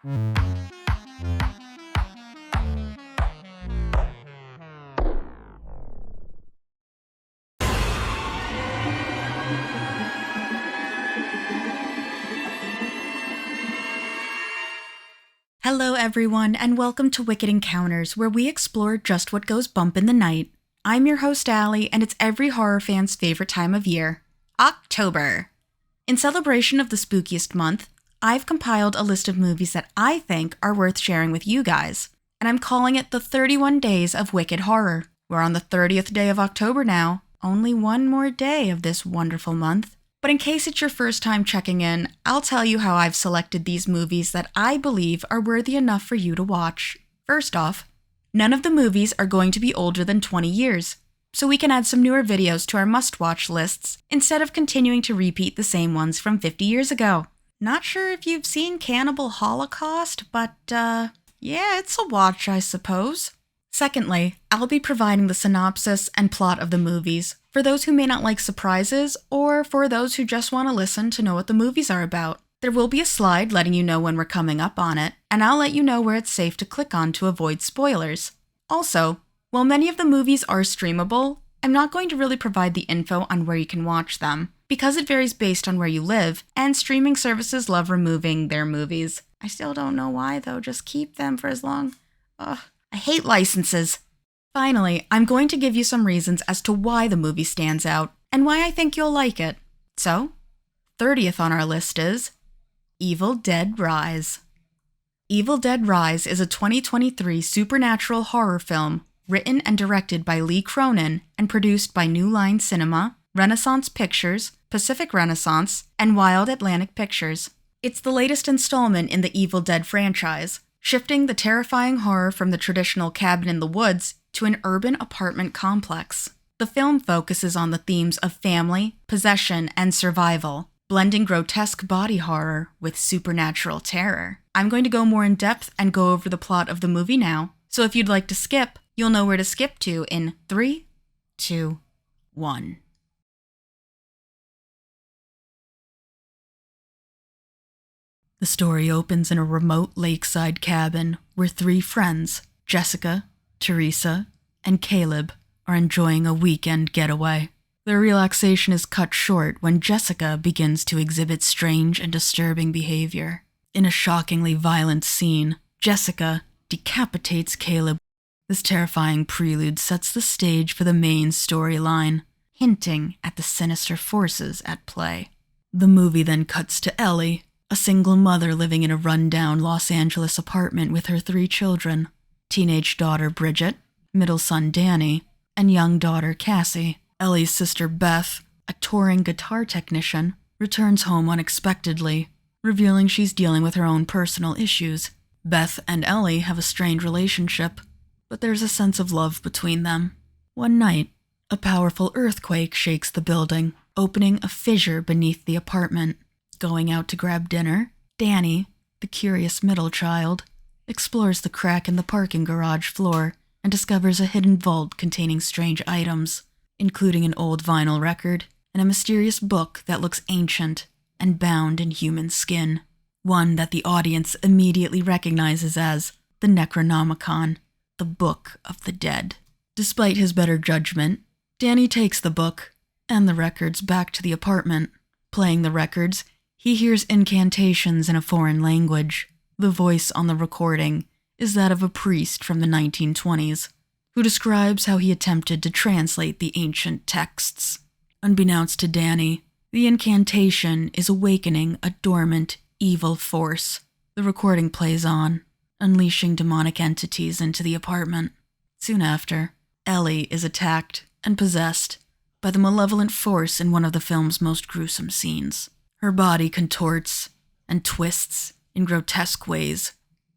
Hello everyone, and welcome to Wicked Encounters, where we explore just what goes bump in the night. I'm your host Allie, and it's every horror fan's favorite time of year, October. In celebration of the spookiest month, I've compiled a list of movies that I think are worth sharing with you guys, and I'm calling it the 31 Days of Wicked Horror. We're on the 30th day of October now, only one more day of this wonderful month. But in case it's your first time checking in, I'll tell you how I've selected these movies that I believe are worthy enough for you to watch. First off, none of the movies are going to be older than 20 years, so we can add some newer videos to our must-watch lists instead of continuing to repeat the same ones from 50 years ago. Not sure if you've seen Cannibal Holocaust, but yeah, it's a watch, I suppose. Secondly, I'll be providing the synopsis and plot of the movies for those who may not like surprises or for those who just want to listen to know what the movies are about. There will be a slide letting you know when we're coming up on it, and I'll let you know where it's safe to click on to avoid spoilers. Also, while many of the movies are streamable, I'm not going to really provide the info on where you can watch them, because it varies based on where you live, and streaming services love removing their movies. I still don't know why though, just keep them for as long. Ugh. I hate licenses. Finally, I'm going to give you some reasons as to why the movie stands out and why I think you'll like it. So, 30th on our list is Evil Dead Rise. Evil Dead Rise is a 2023 supernatural horror film written and directed by Lee Cronin and produced by New Line Cinema, Renaissance Pictures, Pacific Renaissance, and Wild Atlantic Pictures. It's the latest installment in the Evil Dead franchise, shifting the terrifying horror from the traditional cabin in the woods to an urban apartment complex. The film focuses on the themes of family, possession, and survival, blending grotesque body horror with supernatural terror. I'm going to go more in depth and go over the plot of the movie now, so if you'd like to skip, you'll know where to skip to in 3, 2, 1. The story opens in a remote lakeside cabin where 3 friends, Jessica, Teresa, and Caleb, are enjoying a weekend getaway. Their relaxation is cut short when Jessica begins to exhibit strange and disturbing behavior. In a shockingly violent scene, Jessica decapitates Caleb. This terrifying prelude sets the stage for the main storyline, hinting at the sinister forces at play. The movie then cuts to Ellie, a single mother living in a rundown Los Angeles apartment with her 3 children, teenage daughter Bridget, middle son Danny, and young daughter Cassie. Ellie's sister Beth, a touring guitar technician, returns home unexpectedly, revealing she's dealing with her own personal issues. Beth and Ellie have a strained relationship, but there's a sense of love between them. One night, a powerful earthquake shakes the building, opening a fissure beneath the apartment. Going out to grab dinner, Danny, the curious middle child, explores the crack in the parking garage floor and discovers a hidden vault containing strange items, including an old vinyl record and a mysterious book that looks ancient and bound in human skin, one that the audience immediately recognizes as the Necronomicon, the Book of the Dead. Despite his better judgment, Danny takes the book and the records back to the apartment. Playing the records, he hears incantations in a foreign language. The voice on the recording is that of a priest from the 1920s, who describes how he attempted to translate the ancient texts. Unbeknownst to Danny, the incantation is awakening a dormant, evil force. The recording plays on, unleashing demonic entities into the apartment. Soon after, Ellie is attacked and possessed by the malevolent force in one of the film's most gruesome scenes. Her body contorts and twists in grotesque ways,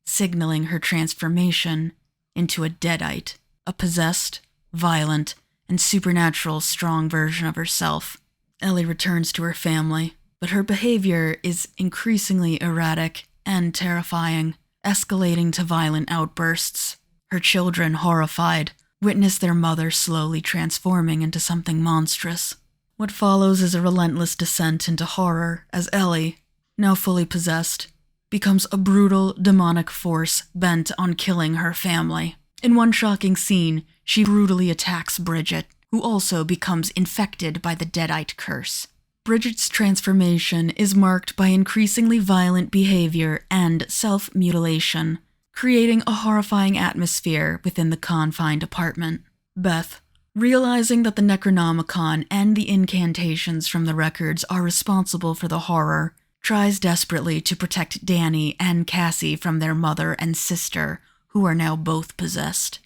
signaling her transformation into a deadite, a possessed, violent, and supernatural strong version of herself. Ellie returns to her family, but her behavior is increasingly erratic and terrifying, escalating to violent outbursts. Her children, horrified, witness their mother slowly transforming into something monstrous. What follows is a relentless descent into horror as Ellie, now fully possessed, becomes a brutal, demonic force bent on killing her family. In one shocking scene, she brutally attacks Bridget, who also becomes infected by the Deadite curse. Bridget's transformation is marked by increasingly violent behavior and self-mutilation, creating a horrifying atmosphere within the confined apartment. Beth, realizing that the Necronomicon and the incantations from the records are responsible for the horror, tries desperately to protect Danny and Cassie from their mother and sister, who are now both possessed.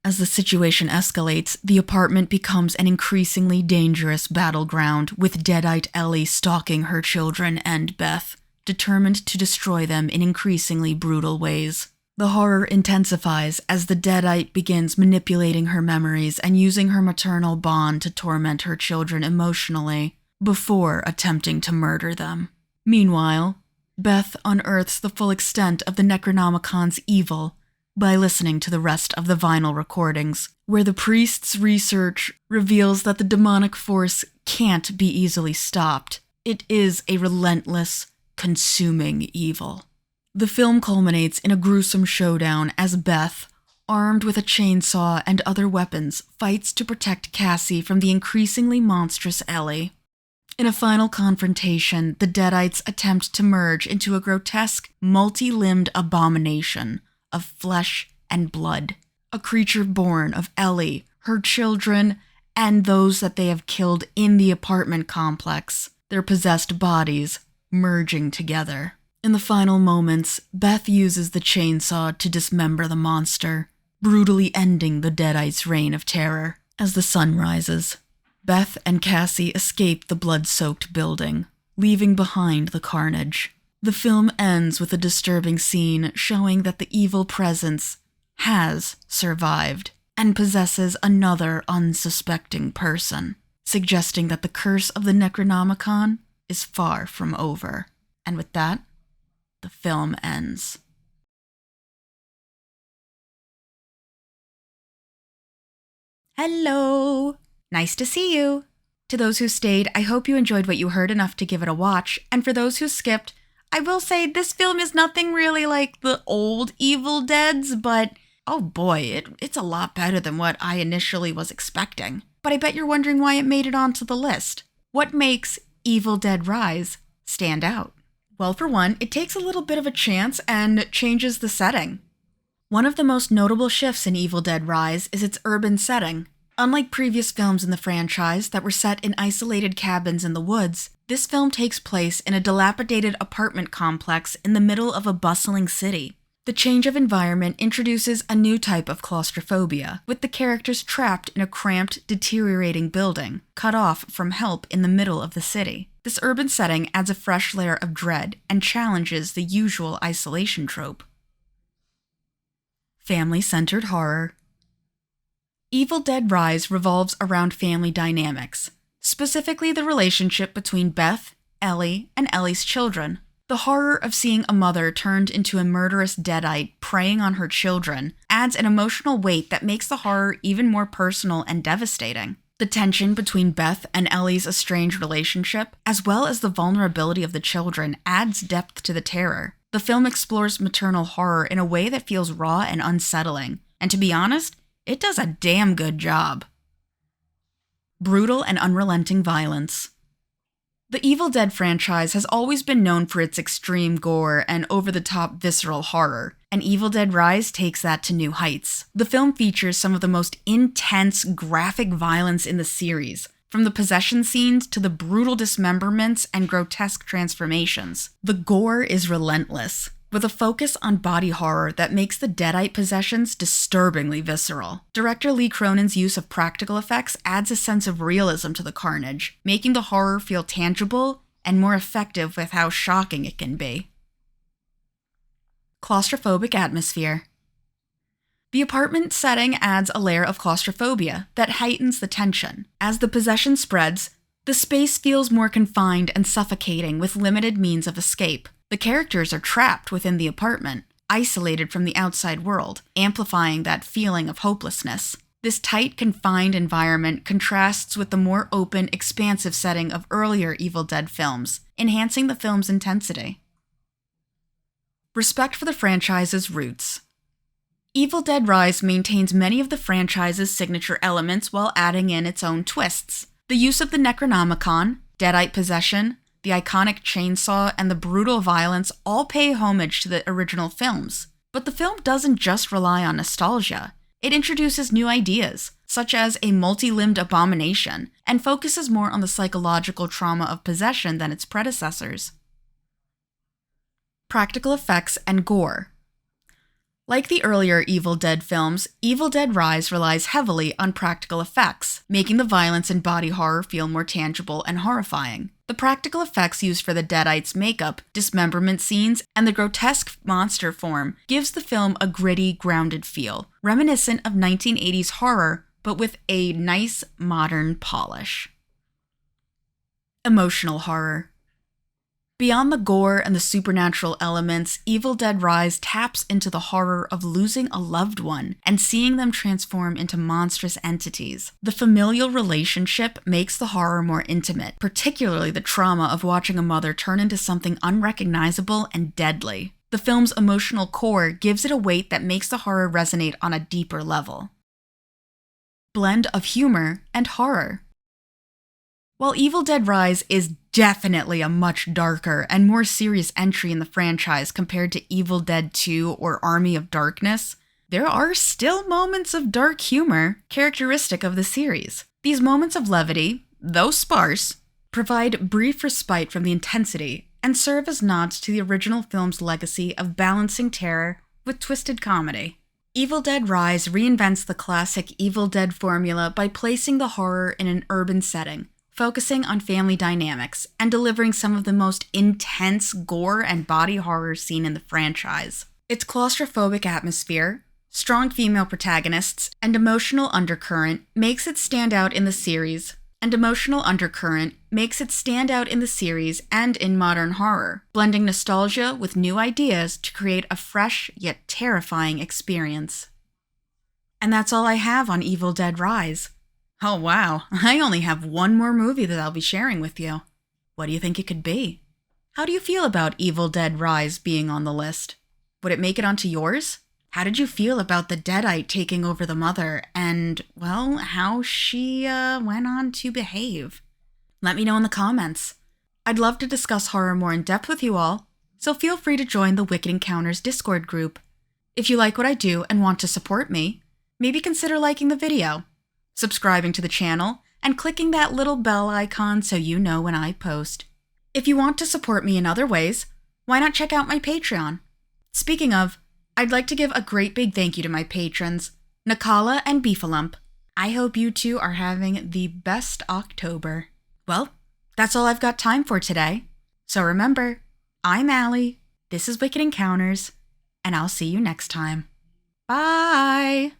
As the situation escalates, the apartment becomes an increasingly dangerous battleground, with Deadite Ellie stalking her children and Beth, determined to destroy them in increasingly brutal ways. The horror intensifies as the Deadite begins manipulating her memories and using her maternal bond to torment her children emotionally, before attempting to murder them. Meanwhile, Beth unearths the full extent of the Necronomicon's evil by listening to the rest of the vinyl recordings, where the priest's research reveals that the demonic force can't be easily stopped. It is a relentless, consuming evil. The film culminates in a gruesome showdown as Beth, armed with a chainsaw and other weapons, fights to protect Cassie from the increasingly monstrous Ellie. In a final confrontation, the Deadites attempt to merge into a grotesque, multi-limbed abomination of flesh and blood, a creature born of Ellie, her children, and those that they have killed in the apartment complex, their possessed bodies merging together. In the final moments, Beth uses the chainsaw to dismember the monster, brutally ending the Deadites' reign of terror. As the sun rises, Beth and Cassie escape the blood-soaked building, leaving behind the carnage. The film ends with a disturbing scene showing that the evil presence has survived and possesses another unsuspecting person, suggesting that the curse of the Necronomicon is far from over. And with that, the film ends. Hello! Nice to see you! To those who stayed, I hope you enjoyed what you heard enough to give it a watch, and for those who skipped, I will say this film is nothing really like the old Evil Deads, but oh boy, it's a lot better than what I initially was expecting. But I bet you're wondering why it made it onto the list. What makes Evil Dead Rise stand out? Well, for one, it takes a little bit of a chance and changes the setting. One of the most notable shifts in Evil Dead Rise is its urban setting. Unlike previous films in the franchise that were set in isolated cabins in the woods, this film takes place in a dilapidated apartment complex in the middle of a bustling city. The change of environment introduces a new type of claustrophobia, with the characters trapped in a cramped, deteriorating building, cut off from help in the middle of the city. This urban setting adds a fresh layer of dread and challenges the usual isolation trope. Family-centered horror. Evil Dead Rise revolves around family dynamics, specifically the relationship between Beth, Ellie, and Ellie's children. The horror of seeing a mother turned into a murderous Deadite preying on her children adds an emotional weight that makes the horror even more personal and devastating. The tension between Beth and Ellie's estranged relationship, as well as the vulnerability of the children, adds depth to the terror. The film explores maternal horror in a way that feels raw and unsettling, and to be honest, it does a damn good job. Brutal and unrelenting violence. The Evil Dead franchise has always been known for its extreme gore and over-the-top visceral horror, and Evil Dead Rise takes that to new heights. The film features some of the most intense, graphic violence in the series, from the possession scenes to the brutal dismemberments and grotesque transformations. The gore is relentless, with a focus on body horror that makes the Deadite possessions disturbingly visceral. Director Lee Cronin's use of practical effects adds a sense of realism to the carnage, making the horror feel tangible and more effective with how shocking it can be. Claustrophobic atmosphere. The apartment setting adds a layer of claustrophobia that heightens the tension. As the possession spreads, the space feels more confined and suffocating with limited means of escape. The characters are trapped within the apartment, isolated from the outside world, amplifying that feeling of hopelessness. This tight, confined environment contrasts with the more open, expansive setting of earlier Evil Dead films, enhancing the film's intensity. Respect for the franchise's roots. Evil Dead Rise maintains many of the franchise's signature elements while adding in its own twists. The use of the Necronomicon, Deadite possession, the iconic chainsaw, and the brutal violence all pay homage to the original films. But the film doesn't just rely on nostalgia. It introduces new ideas, such as a multi-limbed abomination, and focuses more on the psychological trauma of possession than its predecessors. Practical effects and gore. Like the earlier Evil Dead films, Evil Dead Rise relies heavily on practical effects, making the violence and body horror feel more tangible and horrifying. The practical effects used for the Deadites' makeup, dismemberment scenes, and the grotesque monster form gives the film a gritty, grounded feel, reminiscent of 1980s horror, but with a nice, modern polish. Emotional horror. Beyond the gore and the supernatural elements, Evil Dead Rise taps into the horror of losing a loved one and seeing them transform into monstrous entities. The familial relationship makes the horror more intimate, particularly the trauma of watching a mother turn into something unrecognizable and deadly. The film's emotional core gives it a weight that makes the horror resonate on a deeper level. Blend of humor and horror. While Evil Dead Rise is definitely a much darker and more serious entry in the franchise compared to Evil Dead 2 or Army of Darkness, there are still moments of dark humor characteristic of the series. These moments of levity, though sparse, provide brief respite from the intensity and serve as nods to the original film's legacy of balancing terror with twisted comedy. Evil Dead Rise reinvents the classic Evil Dead formula by placing the horror in an urban setting, focusing on family dynamics, and delivering some of the most intense gore and body horror seen in the franchise. Its claustrophobic atmosphere, strong female protagonists, and emotional undercurrent makes it stand out in the series, and in modern horror, blending nostalgia with new ideas to create a fresh yet terrifying experience. And that's all I have on Evil Dead Rise. Oh wow, I only have one more movie that I'll be sharing with you. What do you think it could be? How do you feel about Evil Dead Rise being on the list? Would it make it onto yours? How did you feel about the Deadite taking over the mother and, well, how she went on to behave? Let me know in the comments. I'd love to discuss horror more in depth with you all, so feel free to join the Wicked Encounters Discord group. If you like what I do and want to support me, maybe consider liking the video, subscribing to the channel, and clicking that little bell icon so you know when I post. If you want to support me in other ways, why not check out my Patreon? Speaking of, I'd like to give a great big thank you to my patrons, Nakala and Beefalump. I hope you two are having the best October. Well, that's all I've got time for today. So remember, I'm Allie, this is Wicked Encounters, and I'll see you next time. Bye!